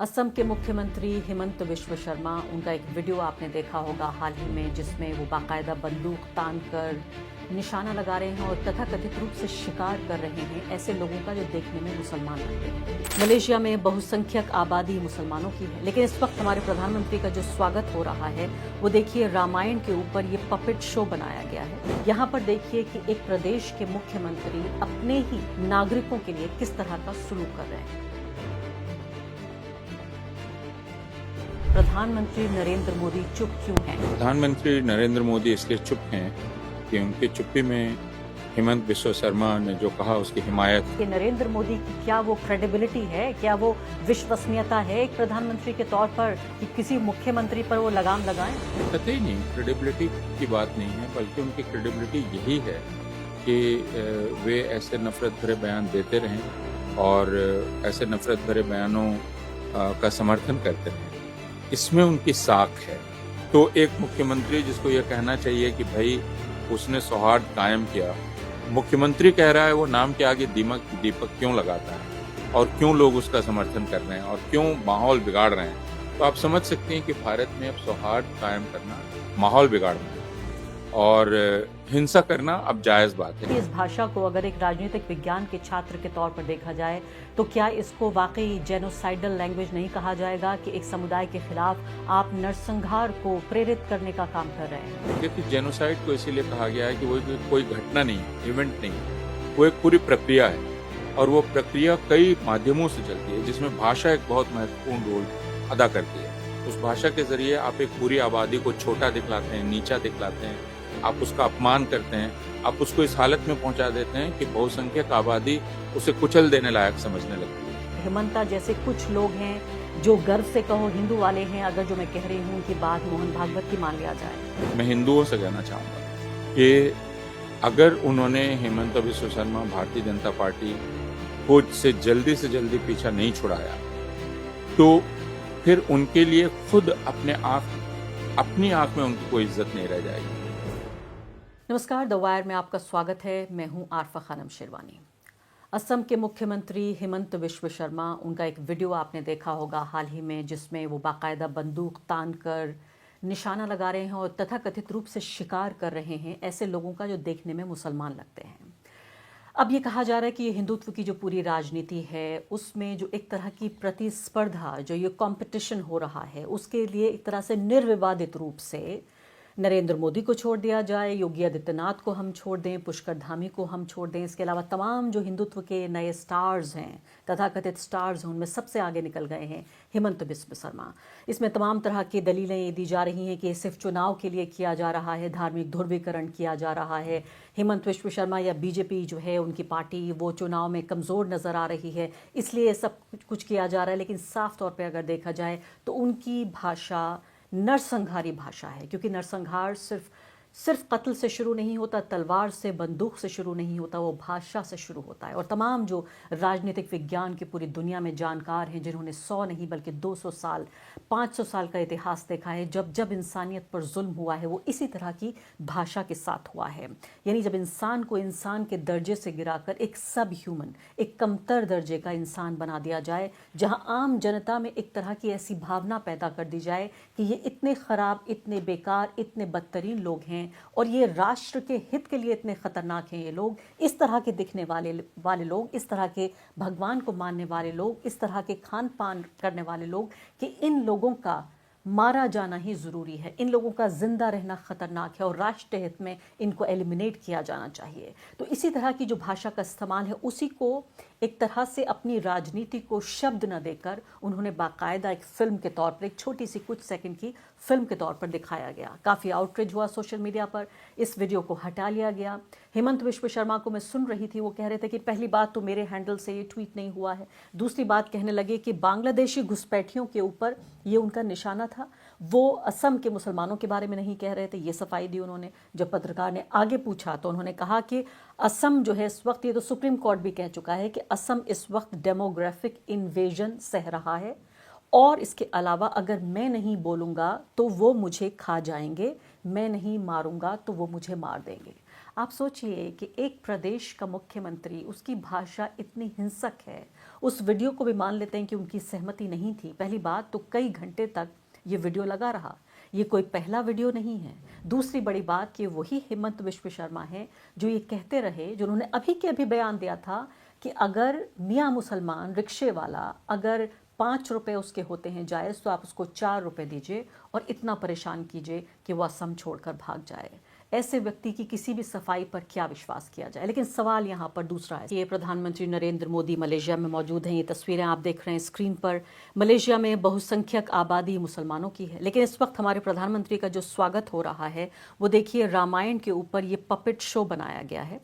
असम के मुख्यमंत्री हिमंत बिस्वा शर्मा, उनका एक वीडियो आपने देखा होगा हाल ही में, जिसमें वो बाकायदा बंदूक तान कर निशाना लगा रहे हैं और तथाकथित रूप से शिकार कर रहे हैं ऐसे लोगों का जो देखने में मुसलमान लगते हैं। मलेशिया में बहुसंख्यक आबादी मुसलमानों की है, लेकिन इस वक्त हमारे प्रधानमंत्री का जो स्वागत हो रहा है वो देखिए रामायण के ऊपर ये पपेट शो बनाया गया है। यहाँ पर देखिए कि एक प्रदेश के मुख्यमंत्री अपने ही नागरिकों के लिए किस तरह का सलूक कर रहे हैं। प्रधानमंत्री नरेंद्र मोदी चुप क्यों हैं? प्रधानमंत्री नरेंद्र मोदी इसलिए चुप हैं कि उनकी चुप्पी में हिमंत बिस्वा शर्मा ने जो कहा उसकी हिमायत। कि नरेंद्र मोदी की क्या वो क्रेडिबिलिटी है, क्या वो विश्वसनीयता है एक प्रधानमंत्री के तौर पर कि किसी मुख्यमंत्री पर वो लगाम लगाएं? कतई नहीं, क्रेडिबिलिटी की बात नहीं है, बल्कि उनकी क्रेडिबिलिटी यही है कि वे ऐसे नफरत भरे बयान देते रहें और ऐसे नफरत भरे बयानों का समर्थन करते रहें। इसमें उनकी साख है। तो एक मुख्यमंत्री जिसको यह कहना चाहिए कि भाई उसने सौहार्द कायम किया, मुख्यमंत्री कह रहा है वो नाम के आगे दीपक क्यों लगाता है और क्यों लोग उसका समर्थन कर रहे हैं और क्यों माहौल बिगाड़ रहे हैं, तो आप समझ सकते हैं कि भारत में अब सौहार्द कायम करना माहौल बिगाड़ना और हिंसा करना अब जायज बात है। इस भाषा को अगर एक राजनीतिक विज्ञान के छात्र के तौर पर देखा जाए तो क्या इसको वाकई जेनोसाइडल लैंग्वेज नहीं कहा जाएगा कि एक समुदाय के खिलाफ आप नरसंहार को प्रेरित करने का काम कर रहे हैं? देखिए, जेनोसाइड को इसीलिए कहा गया है कि वो कोई घटना नहीं, इवेंट नहीं, वो एक पूरी प्रक्रिया है और वो प्रक्रिया कई माध्यमों से चलती है, जिसमें भाषा एक बहुत महत्वपूर्ण रोल अदा करती है। उस भाषा के जरिए आप एक पूरी आबादी को छोटा दिखलाते हैं, नीचा दिखलाते हैं, आप उसका अपमान करते हैं, आप उसको इस हालत में पहुंचा देते हैं कि बहुसंख्यक आबादी उसे कुचल देने लायक समझने लगती है। हिमंता जैसे कुछ लोग हैं जो गर्व से कहो हिंदू वाले हैं, अगर जो मैं कह रही हूँ कि बात मोहन भागवत की मान लिया जाए। मैं हिंदुओं से कहना चाहूँगा कि अगर उन्होंने हिमंत बिस्वा शर्मा भारतीय जनता पार्टी को से जल्दी पीछा नहीं छुड़ाया तो फिर उनके लिए खुद अपनी आंख में उनकी कोई इज्जत नहीं रह जाएगी। नमस्कार, द वायर में आपका स्वागत है। मैं हूं आरफा खानम शेरवानी। असम के मुख्यमंत्री हिमंत बिस्वा शर्मा, उनका एक वीडियो आपने देखा होगा हाल ही में, जिसमें वो बाकायदा बंदूक तान कर निशाना लगा रहे हैं और तथाकथित रूप से शिकार कर रहे हैं ऐसे लोगों का जो देखने में मुसलमान लगते हैं। अब ये कहा जा रहा है कि ये हिंदुत्व की जो पूरी राजनीति है उसमें जो एक तरह की प्रतिस्पर्धा, जो ये कंपटीशन हो रहा है, उसके लिए एक तरह से निर्विवादित रूप से नरेंद्र मोदी को छोड़ दिया जाए, योगी आदित्यनाथ को हम छोड़ दें, पुष्कर धामी को हम छोड़ दें, इसके अलावा तमाम जो हिंदुत्व के नए स्टार्स हैं, तथाकथित स्टार्स हैं, उनमें सबसे आगे निकल गए हैं हिमंत बिस्वा शर्मा। इसमें तमाम तरह की दलीलें ये दी जा रही हैं कि सिर्फ चुनाव के लिए किया जा रहा है, धार्मिक ध्रुवीकरण किया जा रहा है, हिमंत बिस्वा शर्मा या बीजेपी जो है उनकी पार्टी वो चुनाव में कमज़ोर नज़र आ रही है, इसलिए सब कुछ किया जा रहा है। लेकिन साफ तौर पर अगर देखा जाए तो उनकी भाषा नरसंहारी भाषा है, क्योंकि नरसंहार सिर्फ कत्ल से शुरू नहीं होता, तलवार से, बंदूक से शुरू नहीं होता, वो भाषा से शुरू होता है। और तमाम जो राजनीतिक विज्ञान की पूरी दुनिया में जानकार हैं, जिन्होंने 100 नहीं बल्कि 200 साल, 500 साल का इतिहास देखा है, जब जब इंसानियत पर जुल्म हुआ है वो इसी तरह की भाषा के साथ हुआ है। यानी जब इंसान को इंसान के दर्जे से गिराकर एक सब ह्यूमन, एक कमतर दर्जे का इंसान बना दिया जाए, जहां आम जनता में एक तरह की ऐसी भावना पैदा कर दी जाए कि ये इतने खराब, इतने बेकार, इतने बदतरीन लोग हैं और ये राष्ट्र के हित के लिए इतने खतरनाक हैं, ये लोग, इस तरह के दिखने वाले लोग, इस तरह के भगवान को मानने वाले लोग, इस तरह के खान पान करने वाले लोग, कि इन लोगों का मारा जाना ही ज़रूरी है, इन लोगों का जिंदा रहना खतरनाक है और राष्ट्र हित में इनको एलिमिनेट किया जाना चाहिए। तो इसी तरह की जो भाषा का इस्तेमाल है, उसी को एक तरह से अपनी राजनीति को शब्द न देकर उन्होंने बाकायदा एक फिल्म के तौर पर, एक छोटी सी कुछ सेकंड की फिल्म के तौर पर दिखाया गया। काफ़ी आउटरीच हुआ सोशल मीडिया पर, इस वीडियो को हटा लिया गया। हिमंत बिस्वा शर्मा को मैं सुन रही थी, वो कह रहे थे कि पहली बात तो मेरे हैंडल से ये ट्वीट नहीं हुआ है, दूसरी बात कहने लगे कि बांग्लादेशी घुसपैठियों के ऊपर ये उनका निशाना था, वो असम के मुसलमानों के बारे में नहीं कह रहे थे। ये सफाई दी उन्होंने। जब पत्रकार ने आगे पूछा तो उन्होंने कहा कि असम जो है इस वक्त, ये तो सुप्रीम कोर्ट भी कह चुका है कि असम इस वक्त डेमोग्राफिक इन्वेजन सह रहा है और इसके अलावा अगर मैं नहीं बोलूँगा तो वो मुझे खा जाएंगे, मैं नहीं मारूंगा तो वो मुझे मार देंगे। आप सोचिए कि एक प्रदेश का मुख्यमंत्री, उसकी भाषा इतनी हिंसक है उस वीडियो को भी मान लेते हैं कि उनकी सहमति नहीं थी। पहली बात तो कई घंटे तक ये वीडियो लगा रहा, ये कोई पहला वीडियो नहीं है। दूसरी बड़ी बात कि वही हेमंत विश्व शर्मा है जो ये कहते रहे, जिन्होंने अभी के अभी बयान दिया था कि अगर मियाँ मुसलमान रिक्शे वाला अगर 5 रुपए उसके होते हैं जायज़, तो आप उसको 4 रुपए दीजिए और इतना परेशान कीजिए कि वो असम छोड़कर भाग जाए। ऐसे व्यक्ति की किसी भी सफाई पर क्या विश्वास किया जाए। लेकिन सवाल यहाँ पर दूसरा है। ये प्रधानमंत्री नरेंद्र मोदी मलेशिया में मौजूद हैं। ये तस्वीरें आप देख रहे हैं स्क्रीन पर। मलेशिया में बहुसंख्यक आबादी मुसलमानों की है, लेकिन इस वक्त हमारे प्रधानमंत्री का जो स्वागत हो रहा है वो देखिए रामायण के ऊपर ये पपेट शो बनाया गया है।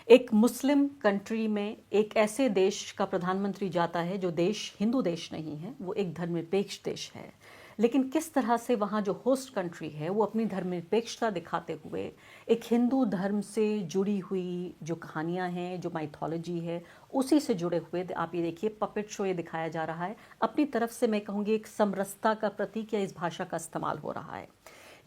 एक मुस्लिम कंट्री में एक ऐसे देश का प्रधानमंत्री जाता है जो देश हिंदू देश नहीं है, वो एक धर्मनिरपेक्ष देश है, लेकिन किस तरह से वहाँ जो होस्ट कंट्री है वो अपनी धर्मनिरपेक्षता दिखाते हुए एक हिंदू धर्म से जुड़ी हुई जो कहानियाँ हैं, जो माइथोलॉजी है, उसी से जुड़े हुए आप ये देखिए पपेट शो ये दिखाया जा रहा है। अपनी तरफ से मैं कहूँगी एक समरसता का प्रतीक या इस भाषा का इस्तेमाल हो रहा है।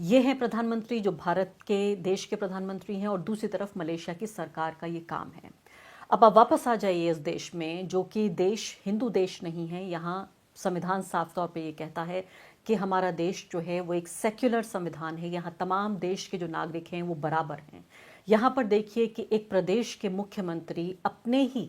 ये हैं प्रधानमंत्री जो भारत के देश के प्रधानमंत्री हैं और दूसरी तरफ मलेशिया की सरकार का ये काम है। अब आप वापस आ जाइए इस देश में जो कि देश हिंदू देश नहीं है। यहाँ संविधान साफ तौर पे ये कहता है कि हमारा देश जो है वो एक सेक्युलर संविधान है। यहाँ तमाम देश के जो नागरिक हैं वो बराबर हैं। यहाँ पर देखिए कि एक प्रदेश के मुख्यमंत्री अपने ही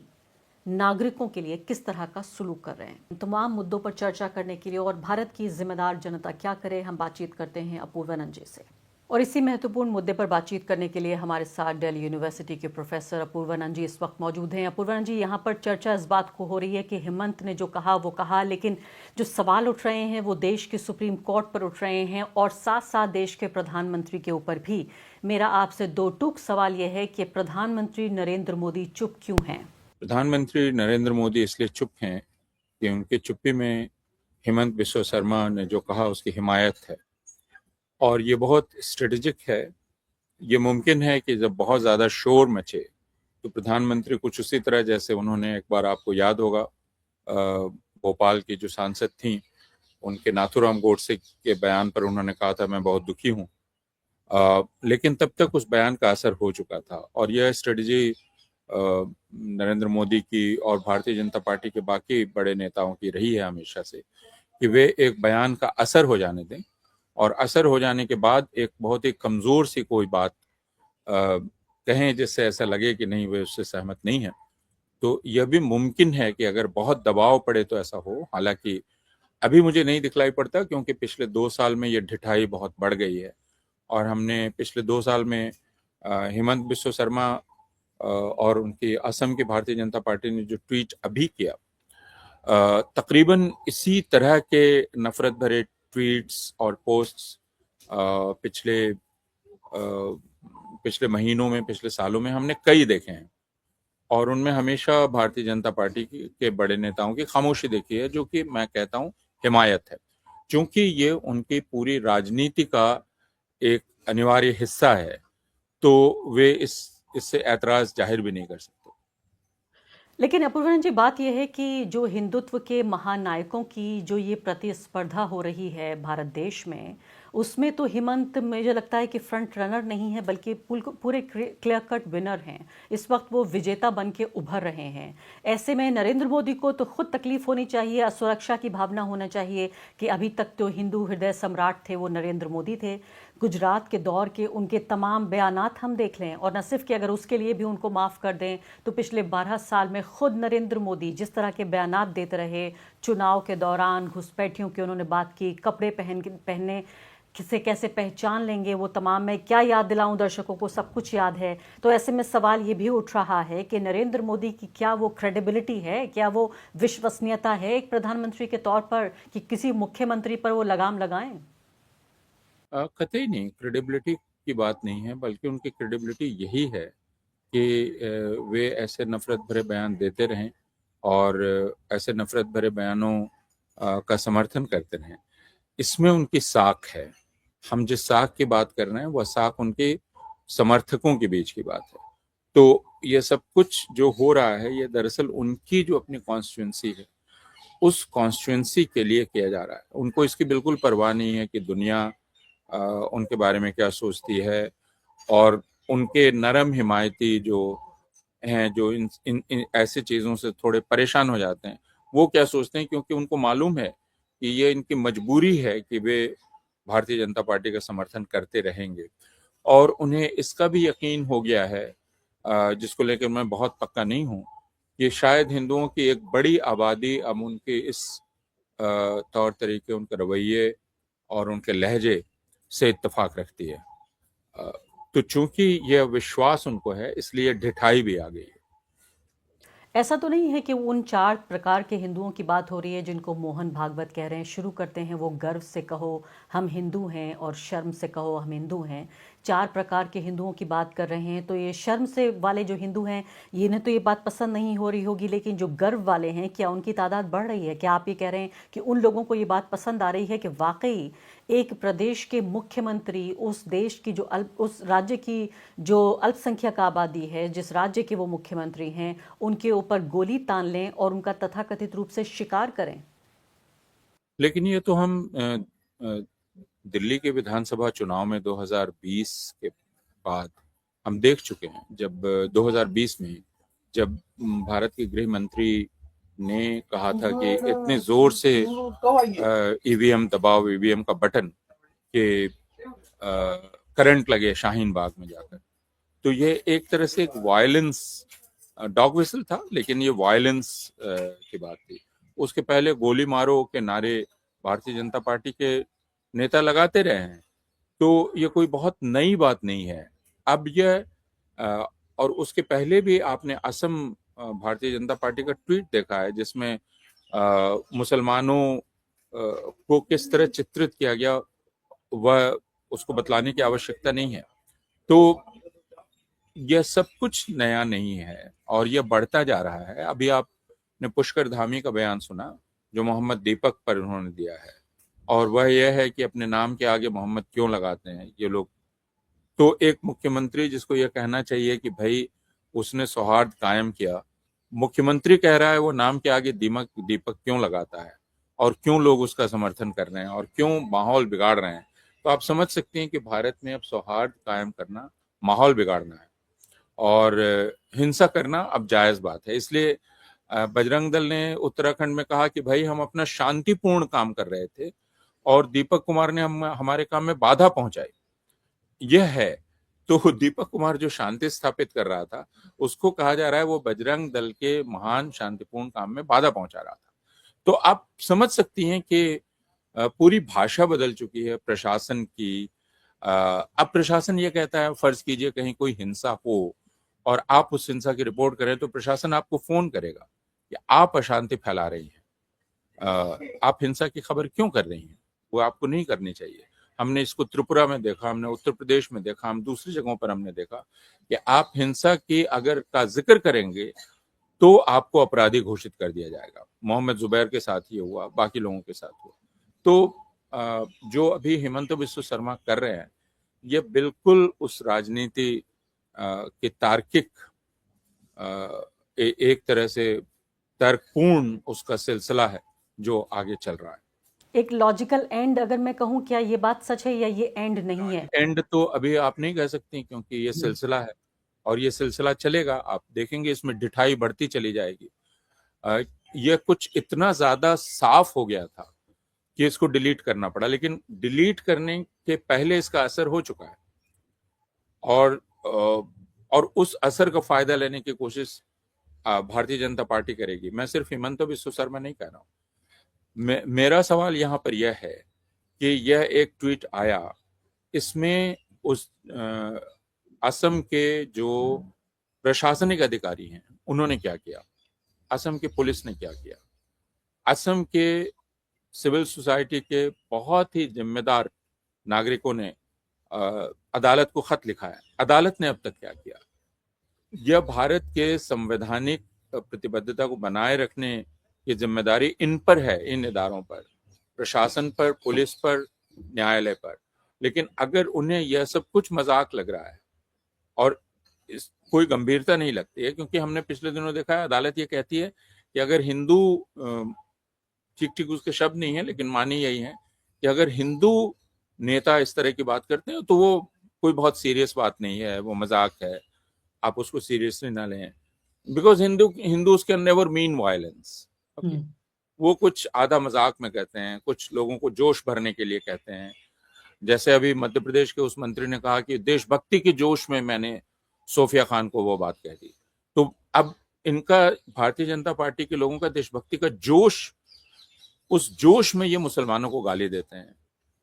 नागरिकों के लिए किस तरह का सुलूक कर रहे हैं। तमाम मुद्दों पर चर्चा करने के लिए और भारत की जिम्मेदार जनता क्या करे, हम बातचीत करते हैं अपूर्वानंद जी से। और इसी महत्वपूर्ण मुद्दे पर बातचीत करने के लिए हमारे साथ दिल्ली यूनिवर्सिटी के प्रोफेसर अपूर्वानंद जी इस वक्त मौजूद हैं। अपूर्वानंद जी, यहाँ पर चर्चा इस बात को हो रही है कि हेमंत ने जो कहा वो कहा, लेकिन जो सवाल उठ रहे हैं वो देश के सुप्रीम कोर्ट पर उठ रहे हैं और साथ साथ देश के प्रधानमंत्री के ऊपर भी। मेरा आपसे दो टूक सवाल यह है कि प्रधानमंत्री नरेंद्र मोदी चुप क्यों हैं? प्रधानमंत्री नरेंद्र मोदी इसलिए चुप हैं कि उनकी चुप्पी में हेमंत बिस्वा शर्मा ने जो कहा उसकी हिमायत है और ये बहुत स्ट्रेटेजिक है। ये मुमकिन है कि जब बहुत ज़्यादा शोर मचे तो प्रधानमंत्री कुछ उसी तरह जैसे उन्होंने एक बार, आपको याद होगा, भोपाल की जो सांसद थी उनके नाथूराम गोडसे के बयान पर उन्होंने कहा था मैं बहुत दुखी हूँ, लेकिन तब तक उस बयान का असर हो चुका था। और यह स्ट्रेटजी नरेंद्र मोदी की और भारतीय जनता पार्टी के बाकी बड़े नेताओं की रही है हमेशा से कि वे एक बयान का असर हो जाने दें और असर हो जाने के बाद एक बहुत ही कमज़ोर सी कोई बात कहें जिससे ऐसा लगे कि नहीं वे उससे सहमत नहीं है। तो यह भी मुमकिन है कि अगर बहुत दबाव पड़े तो ऐसा हो। हालांकि अभी मुझे नहीं दिखलाई पड़ता क्योंकि पिछले 2 साल में ये ढिठाई बहुत बढ़ गई है और हमने पिछले 2 साल में हेमंत बिस्वा शर्मा और उनकी असम की भारतीय जनता पार्टी ने जो ट्वीट अभी किया, तकरीबन इसी तरह के नफरत भरे ट्वीट्स और पोस्ट्स पिछले महीनों में, पिछले सालों में हमने कई देखे हैं और उनमें हमेशा भारतीय जनता पार्टी के बड़े नेताओं की खामोशी देखी है, जो कि मैं कहता हूं हिमायत है, क्योंकि ये उनकी पूरी राजनीति का एक अनिवार्य हिस्सा है। तो वे इससे ऐतराज जाहिर भी नहीं कर सकते। लेकिन अपूर्वानंद जी, बात यह है कि जो हिंदुत्व के महानायकों की जो ये प्रतिस्पर्धा हो रही है भारत देश में, उसमें तो हेमंत मुझे लगता है कि फ्रंट रनर नहीं है बल्कि पूरे क्लियर कट विनर हैं। इस वक्त वो विजेता बन के उभर रहे हैं। ऐसे में नरेंद्र मोदी को तो खुद तकलीफ होनी चाहिए, असुरक्षा की भावना होना चाहिए कि अभी तक तो हिंदू हृदय सम्राट थे वो नरेंद्र मोदी थे। गुजरात के दौर के उनके तमाम बयानात हम देख लें और न सिर्फ कि अगर उसके लिए भी उनको माफ़ कर दें तो पिछले 12 साल में खुद नरेंद्र मोदी जिस तरह के बयानात देते रहे, चुनाव के दौरान घुसपैठियों की उन्होंने बात की, कपड़े पहनने किसे कैसे पहचान लेंगे, वो तमाम, मैं क्या याद दिलाऊं दर्शकों को, सब कुछ याद है। तो ऐसे में सवाल ये भी उठ रहा है कि नरेंद्र मोदी की क्या वो क्रेडिबिलिटी है, क्या वो विश्वसनीयता है एक प्रधानमंत्री के तौर पर कि किसी मुख्यमंत्री पर वो लगाम लगाएं? कतई नहीं, क्रेडिबिलिटी की बात नहीं है, बल्कि उनकी क्रेडिबिलिटी यही है कि वे ऐसे नफरत भरे बयान देते रहें और ऐसे नफरत भरे बयानों का समर्थन करते रहें। इसमें उनकी साख है। हम जिस साख की बात कर रहे हैं वह साख उनके समर्थकों के बीच की बात है। तो ये सब कुछ जो हो रहा है ये दरअसल उनकी जो अपनी कॉन्स्टिट्यूंसी है उस कॉन्स्टिट्यूंसी के लिए किया जा रहा है। उनको इसकी बिल्कुल परवाह नहीं है कि दुनिया उनके बारे में क्या सोचती है और उनके नरम हिमायती जो हैं जो इन ऐसे चीज़ों से थोड़े परेशान हो जाते हैं, वो क्या सोचते हैं, क्योंकि उनको मालूम है कि ये इनकी मजबूरी है कि वे भारतीय जनता पार्टी का समर्थन करते रहेंगे, और उन्हें इसका भी यकीन हो गया है, जिसको लेकर मैं बहुत पक्का नहीं हूँ, कि शायद हिंदुओं की एक बड़ी आबादी अब उनके इस तौर तरीके, उनके रवैये और उनके लहजे से इत्तेफाक रखती है। अ, तो चूंकि यह विश्वास उनको है, इसलिए ढिठाई भी आ गई है। ऐसा तो नहीं है कि उन 4 प्रकार के हिंदुओं की बात हो रही है जिनको मोहन भागवत कह रहे हैं, शुरू करते हैं वो गर्व से कहो हम हिंदू हैं और शर्म से कहो हम हिंदू हैं। 4 प्रकार के हिंदुओं की बात कर रहे हैं, तो ये शर्म से वाले जो हिंदू हैं, इन्हें तो ये बात पसंद नहीं हो रही होगी, लेकिन जो गर्व वाले हैं, क्या उनकी तादाद बढ़ रही है? क्या आप ये कह रहे हैं कि उन लोगों को ये बात पसंद आ रही है कि वाक़ई एक प्रदेश के मुख्यमंत्री उस देश की उस राज्य की जो अल्पसंख्यक आबादी है, जिस राज्य के वो मुख्यमंत्री हैं, उनके ऊपर गोली तान लें और उनका तथाकथित रूप से शिकार करें? लेकिन ये तो हम दिल्ली के विधानसभा चुनाव में 2020 के बाद हम देख चुके हैं। जब 2020 में जब भारत के गृह मंत्री ने कहा था कि इतने जोर से ईवीएम दबाओ, ईवीएम का बटन, कि करंट लगे शाहीन बाग में जाकर, तो ये एक तरह से एक वायलेंस, डॉग विसल था, लेकिन ये वायलेंस की बात थी। उसके पहले गोली मारो के नारे भारतीय जनता पार्टी के नेता लगाते रहे हैं, तो ये कोई बहुत नई बात नहीं है। अब यह और उसके पहले भी आपने असम भारतीय जनता पार्टी का ट्वीट देखा है, जिसमें मुसलमानों को किस तरह चित्रित किया गया, वह उसको बतलाने की आवश्यकता नहीं है। तो यह सब कुछ नया नहीं है और यह बढ़ता जा रहा है। अभी आपने पुष्कर धामी का बयान सुना, जो मोहम्मद दीपक पर उन्होंने दिया है, और वह यह है कि अपने नाम के आगे मोहम्मद क्यों लगाते हैं ये लोग। तो एक मुख्यमंत्री जिसको यह कहना चाहिए कि भाई उसने सौहार्द कायम किया, मुख्यमंत्री कह रहा है वो नाम के आगे दीपक क्यों लगाता है, और क्यों लोग उसका समर्थन कर रहे हैं, और क्यों माहौल बिगाड़ रहे हैं। तो आप समझ सकते हैं कि भारत में अब सौहार्द कायम करना माहौल बिगाड़ना है, और हिंसा करना अब जायज बात है। इसलिए बजरंग दल ने उत्तराखंड में कहा कि भाई हम अपना शांतिपूर्ण काम कर रहे थे और दीपक कुमार ने हमारे काम में बाधा पहुंचाई, यह है। तो दीपक कुमार जो शांति स्थापित कर रहा था, उसको कहा जा रहा है वो बजरंग दल के महान शांतिपूर्ण काम में बाधा पहुंचा रहा था। तो आप समझ सकती हैं कि पूरी भाषा बदल चुकी है प्रशासन की। अब प्रशासन ये कहता है, फर्ज कीजिए कहीं कोई हिंसा हो और आप उस हिंसा की रिपोर्ट करें, तो प्रशासन आपको फोन करेगा कि आप अशांति फैला रही हैं, आप हिंसा की खबर क्यों कर रही हैं, वो आपको नहीं करनी चाहिए। हमने इसको त्रिपुरा में देखा, हमने उत्तर प्रदेश में देखा, हम दूसरी जगहों पर हमने देखा कि आप हिंसा की अगर का जिक्र करेंगे तो आपको अपराधी घोषित कर दिया जाएगा। मोहम्मद जुबैर के साथ ये हुआ, बाकी लोगों के साथ हुआ। तो जो अभी हेमंत बिस्व शर्मा कर रहे हैं, ये बिल्कुल उस राजनीति के तार्किक एक तरह से तर्कपूर्ण उसका सिलसिला है जो आगे चल रहा है। एक लॉजिकल एंड अगर मैं कहूँ, क्या ये बात सच है या ये एंड नहीं है? एंड तो अभी आप नहीं कह सकती, क्योंकि ये सिलसिला है और ये सिलसिला चलेगा। आप देखेंगे इसमें ढिठाई बढ़ती चली जाएगी। ये कुछ इतना ज्यादा साफ हो गया था कि इसको डिलीट करना पड़ा, लेकिन डिलीट करने के पहले इसका असर हो चुका है, और उस असर का फायदा लेने की कोशिश भारतीय जनता पार्टी करेगी। मैं सिर्फ हिमंत बिस्व शर्मा नहीं कह रहा हूं। मेरा सवाल यहाँ पर यह है कि यह एक ट्वीट आया, इसमें उस असम के जो प्रशासनिक अधिकारी हैं उन्होंने क्या किया, असम की पुलिस ने क्या किया, असम के सिविल सोसाइटी के बहुत ही जिम्मेदार नागरिकों ने अदालत को खत लिखा है, अदालत ने अब तक क्या किया। यह भारत के संवैधानिक प्रतिबद्धता को बनाए रखने की जिम्मेदारी इन पर है, इन इदारों पर, प्रशासन पर, पुलिस पर, न्यायालय पर। लेकिन अगर उन्हें यह सब कुछ मजाक लग रहा है और कोई गंभीरता नहीं लगती है, क्योंकि हमने पिछले दिनों देखा है अदालत ये कहती है कि अगर हिंदू, ठीक ठीक उसके शब्द नहीं है लेकिन मानी यही है कि अगर हिंदू नेता इस तरह की बात करते हैं तो वो कोई बहुत सीरियस बात नहीं है, वो मजाक है, आप उसको सीरियसली ना लें। Because Hindus can never mean violence. वो कुछ आधा मजाक में कहते हैं, कुछ लोगों को जोश भरने के लिए कहते हैं। जैसे अभी मध्य प्रदेश के उस मंत्री ने कहा कि देशभक्ति के जोश में मैंने सोफिया खान को वो बात कह दी। तो अब इनका, भारतीय जनता पार्टी के लोगों का देशभक्ति का जोश, उस जोश में ये मुसलमानों को गाली देते हैं,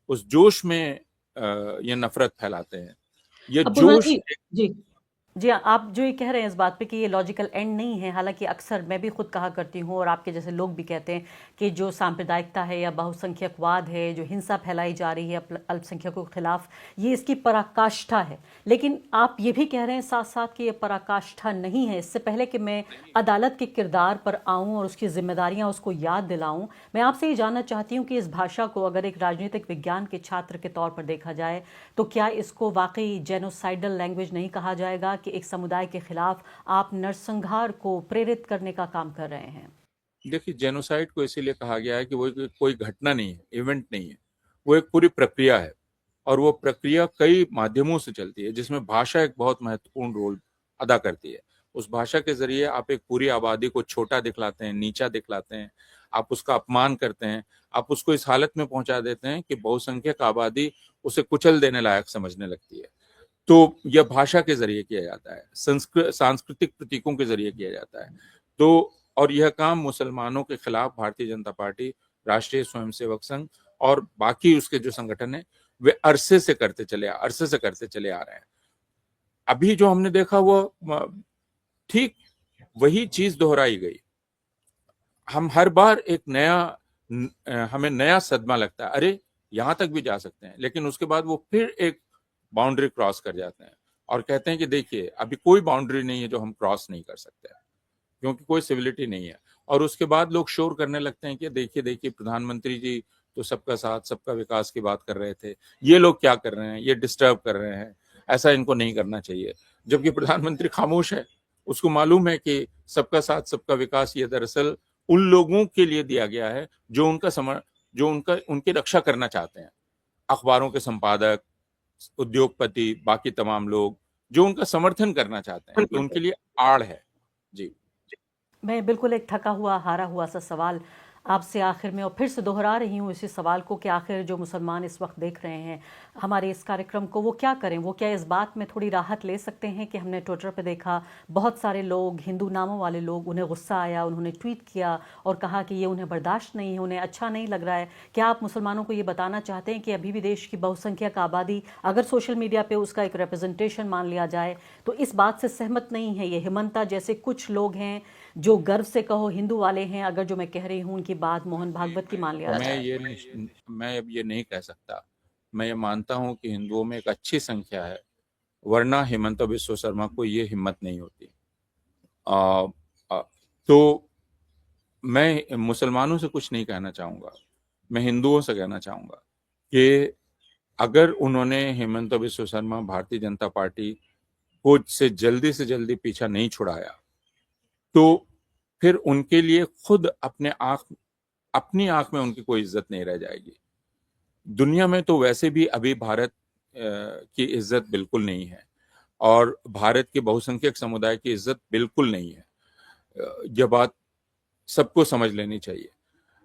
उस जोश में ये नफरत फैलाते हैं। ये अब बुलबुल जोश जी जी, आप जो ये कह रहे हैं इस बात पे कि ये लॉजिकल एंड नहीं है, हालांकि अक्सर मैं भी खुद कहा करती हूँ और आपके जैसे लोग भी कहते हैं कि जो सांप्रदायिकता है या बहुसंख्यकवाद है, जो हिंसा फैलाई जा रही है अल्पसंख्यकों के खिलाफ, ये इसकी पराकाष्ठा है। लेकिन आप ये भी कह रहे हैं साथ साथ कि ये पराकाष्ठा नहीं है। इससे पहले कि मैं अदालत के किरदार पर आऊँ और उसकी जिम्मेदारियाँ उसको याद दिलाऊँ, मैं आपसे ये जानना चाहती हूँ कि इस भाषा को अगर एक राजनीतिक विज्ञान के छात्र के तौर पर देखा जाए तो क्या इसको वाकई जेनोसाइडल लैंग्वेज नहीं कहा जाएगा कि एक समुदाय के खिलाफ आप नरसंहार को प्रेरित करने का काम कर रहे हैं? देखिए, जेनोसाइड को इसीलिए कहा गया है कि वो कोई घटना नहीं है, इवेंट नहीं है, वो एक पूरी प्रक्रिया है। और वो प्रक्रिया कई माध्यमों से चलती है, जिसमें भाषा एक बहुत महत्वपूर्ण रोल अदा करती है। उस भाषा के जरिए आप एक पूरी आबादी को छोटा दिखलाते हैं, नीचा दिखलाते हैं, आप उसका अपमान करते हैं, आप उसको इस हालत में पहुंचा देते हैं कि बहुसंख्यक आबादी उसे कुचल देने लायक समझने लगती है। तो यह भाषा के जरिए किया जाता है, सांस्कृतिक प्रतीकों के जरिए किया जाता है। तो और यह काम मुसलमानों के खिलाफ भारतीय जनता पार्टी, राष्ट्रीय स्वयंसेवक संघ और बाकी उसके जो संगठन है, वे अरसे से करते चले आ रहे हैं। अभी जो हमने देखा वो ठीक वही चीज दोहराई गई। हम हर बार एक हमें नया सदमा लगता है, अरे यहां तक भी जा सकते हैं, लेकिन उसके बाद वो फिर एक बाउंड्री क्रॉस कर जाते हैं और कहते हैं कि देखिए अभी कोई बाउंड्री नहीं है जो हम क्रॉस नहीं कर सकते, क्योंकि कोई सिविलिटी नहीं है। और उसके बाद लोग शोर करने लगते हैं कि देखिए प्रधानमंत्री जी तो सबका साथ सबका विकास की बात कर रहे थे, ये लोग क्या कर रहे हैं, ये डिस्टर्ब कर रहे हैं, ऐसा इनको नहीं करना चाहिए। जबकि प्रधानमंत्री खामोश है, उसको मालूम है कि सबका साथ सबका विकास ये दरअसल उन लोगों के लिए दिया गया है जो उनकी रक्षा करना चाहते हैं। अखबारों के संपादक, उद्योगपति, बाकी तमाम लोग जो उनका समर्थन करना चाहते हैं, तो उनके लिए आड़ है। जी, मैं बिल्कुल एक थका हुआ, हारा हुआ सा सवाल आपसे आखिर में और फिर से दोहरा रही हूँ इसी सवाल को कि आखिर जो मुसलमान इस वक्त देख रहे हैं हमारे इस कार्यक्रम को, वो क्या करें? वो क्या इस बात में थोड़ी राहत ले सकते हैं कि हमने ट्विटर पे देखा बहुत सारे लोग, हिंदू नामों वाले लोग, उन्हें गुस्सा आया, उन्होंने ट्वीट किया और कहा कि ये उन्हें बर्दाश्त नहीं है, उन्हें अच्छा नहीं लग रहा है। क्या आप मुसलमानों को ये बताना चाहते हैं कि अभी भी देश की बहुसंख्यक आबादी, अगर सोशल मीडिया पर उसका एक रिप्रेजेंटेशन मान लिया जाए, तो इस बात से सहमत नहीं है? ये हिमंता जैसे कुछ लोग हैं जो गर्व से कहो हिंदू वाले हैं, अगर जो मैं कह रही हूँ उनकी बात मोहन भागवत की मान लिया जाए। मैं अब ये नहीं कह सकता। मैं ये मानता हूँ कि हिंदुओं में एक अच्छी संख्या है, वरना हिमंता बिस्वा शर्मा को ये हिम्मत नहीं होती। तो मैं मुसलमानों से कुछ नहीं कहना चाहूँगा, मैं हिंदुओं से कहना चाहूँगा कि अगर उन्होंने हिमंता बिस्वा शर्मा, भारतीय जनता पार्टी को से जल्दी पीछा नहीं छुड़ाया, तो फिर उनके लिए खुद अपनी आंख में उनकी कोई इज्जत नहीं रह जाएगी। दुनिया में तो वैसे भी अभी भारत की इज्जत बिल्कुल नहीं है और भारत के बहुसंख्यक समुदाय की इज्जत बिल्कुल नहीं है। यह बात सबको समझ लेनी चाहिए।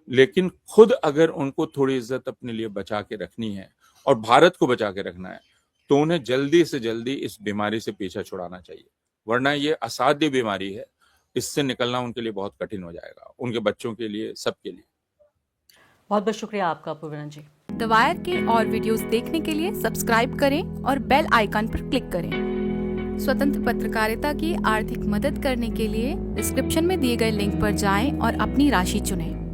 लेकिन खुद अगर उनको थोड़ी इज्जत अपने लिए बचा के रखनी है और भारत को बचा के रखना है, तो उन्हें जल्दी से जल्दी इस बीमारी से पीछा छुड़ाना चाहिए, वरना ये असाध्य बीमारी है। इससे निकलना उनके लिए बहुत कठिन हो जाएगा, उनके बच्चों के लिए, सबके लिए। बहुत बहुत शुक्रिया आपका पूर्णन जी। द वायर के और वीडियोस देखने के लिए सब्सक्राइब करें और बेल आइकन पर क्लिक करें। स्वतंत्र पत्रकारिता की आर्थिक मदद करने के लिए डिस्क्रिप्शन में दिए गए लिंक पर जाएं और अपनी राशि चुनें।